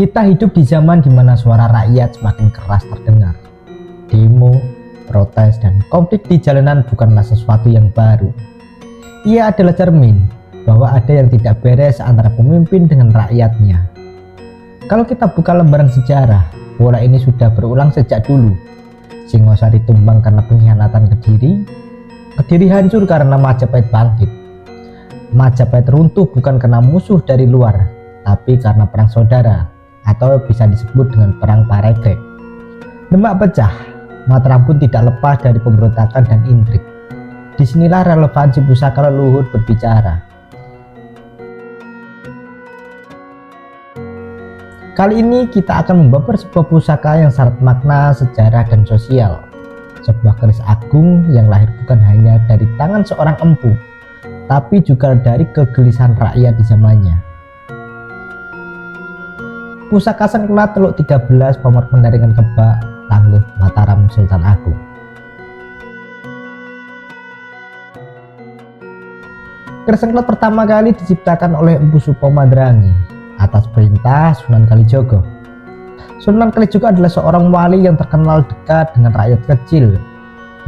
Kita hidup di zaman di mana suara rakyat semakin keras terdengar. Demo, protes, dan konflik di jalanan bukanlah sesuatu yang baru. Ia adalah cermin bahwa ada yang tidak beres antara pemimpin dengan rakyatnya. Kalau kita buka lembaran sejarah, pola ini sudah berulang sejak dulu. Singosari tumbang karena pengkhianatan Kediri hancur karena Majapahit bangkit. Majapahit runtuh bukan karena musuh dari luar, tapi karena perang saudara, atau bisa disebut dengan perang Paregrek. Demak pecah, Mataram pun tidak lepas dari pemberontakan dan intrik. Disinilah relevansi pusaka leluhur berbicara. Kali ini kita akan membaper sebuah pusaka yang syarat makna, sejarah, dan sosial. Sebuah keris agung yang lahir bukan hanya dari tangan seorang empu, tapi juga dari kegelisahan rakyat di zamannya. Pusaka Sengkelat Teluk 13 Pamor Pendaringan Kebak, Tangguh Mataram Sultan Agung. Keris Sengkelat pertama kali diciptakan oleh Empu Supo Madrani atas perintah Sunan Kalijogo. Sunan Kalijogo adalah seorang wali yang terkenal dekat dengan rakyat kecil.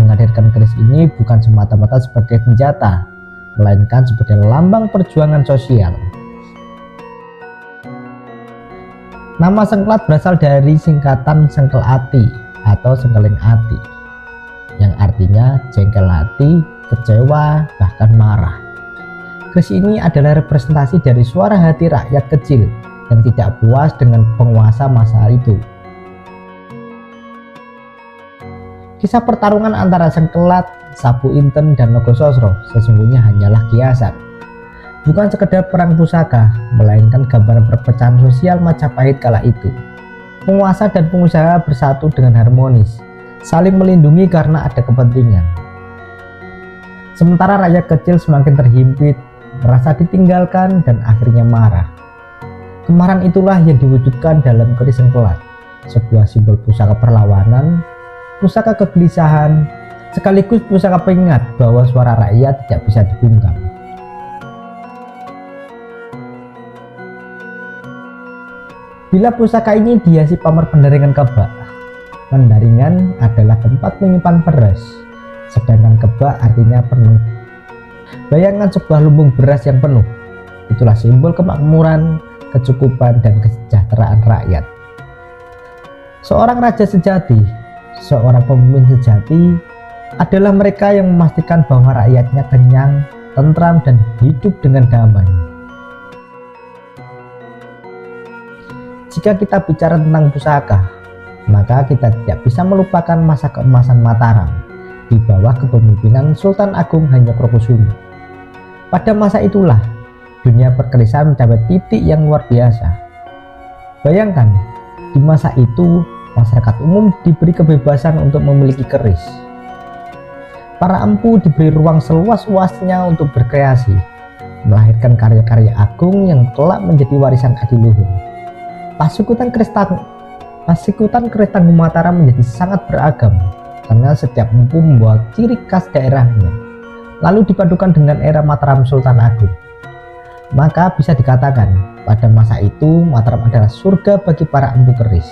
Menghadirkan keris ini bukan semata-mata sebagai senjata, melainkan sebagai lambang perjuangan sosial. Nama Sengkelat berasal dari singkatan Sengkel Ati atau Sengkeling Ati, yang artinya jengkel hati, kecewa, bahkan marah. Keris ini adalah representasi dari suara hati rakyat kecil yang tidak puas dengan penguasa masa itu. Kisah pertarungan antara Sengkelat, Sabu Inten, dan Nogososro sesungguhnya hanyalah kiasan. Bukan sekedar perang pusaka, melainkan gambaran perpecahan sosial Majapahit kala itu. Penguasa dan pengusaha bersatu dengan harmonis, saling melindungi karena ada kepentingan. Sementara rakyat kecil semakin terhimpit, merasa ditinggalkan, dan akhirnya marah. Kemarahan itulah yang diwujudkan dalam keris Sengkelat, sebuah simbol pusaka perlawanan, pusaka kegelisahan, sekaligus pusaka pengingat bahwa suara rakyat tidak bisa dibungkam. Bila pusaka ini dihiasi Pamor Pendaringan Kebak, Pendaringan adalah tempat menyimpan beras, sedangkan Kebak artinya penuh. Bayangkan sebuah lumbung beras yang penuh, itulah simbol kemakmuran, kecukupan, dan kesejahteraan rakyat. Seorang raja sejati, seorang pemimpin sejati adalah mereka yang memastikan bahwa rakyatnya kenyang, tentram, dan hidup dengan damai. Jika kita bicara tentang pusaka, maka kita tidak bisa melupakan masa keemasan Mataram di bawah kepemimpinan Sultan Agung Hanyokrokusumo. Pada masa itulah dunia perkerisan mencapai titik yang luar biasa. Bayangkan, di masa itu masyarakat umum diberi kebebasan untuk memiliki keris. Para empu diberi ruang seluas-luasnya untuk berkreasi, melahirkan karya-karya agung yang kelak menjadi warisan adiluhung. Pasukan keris Tangguh Mataram menjadi sangat beragam karena setiap empu membawa ciri khas daerahnya, lalu dipadukan dengan era Mataram Sultan Agung. Maka bisa dikatakan pada masa itu Mataram adalah surga bagi para empu keris.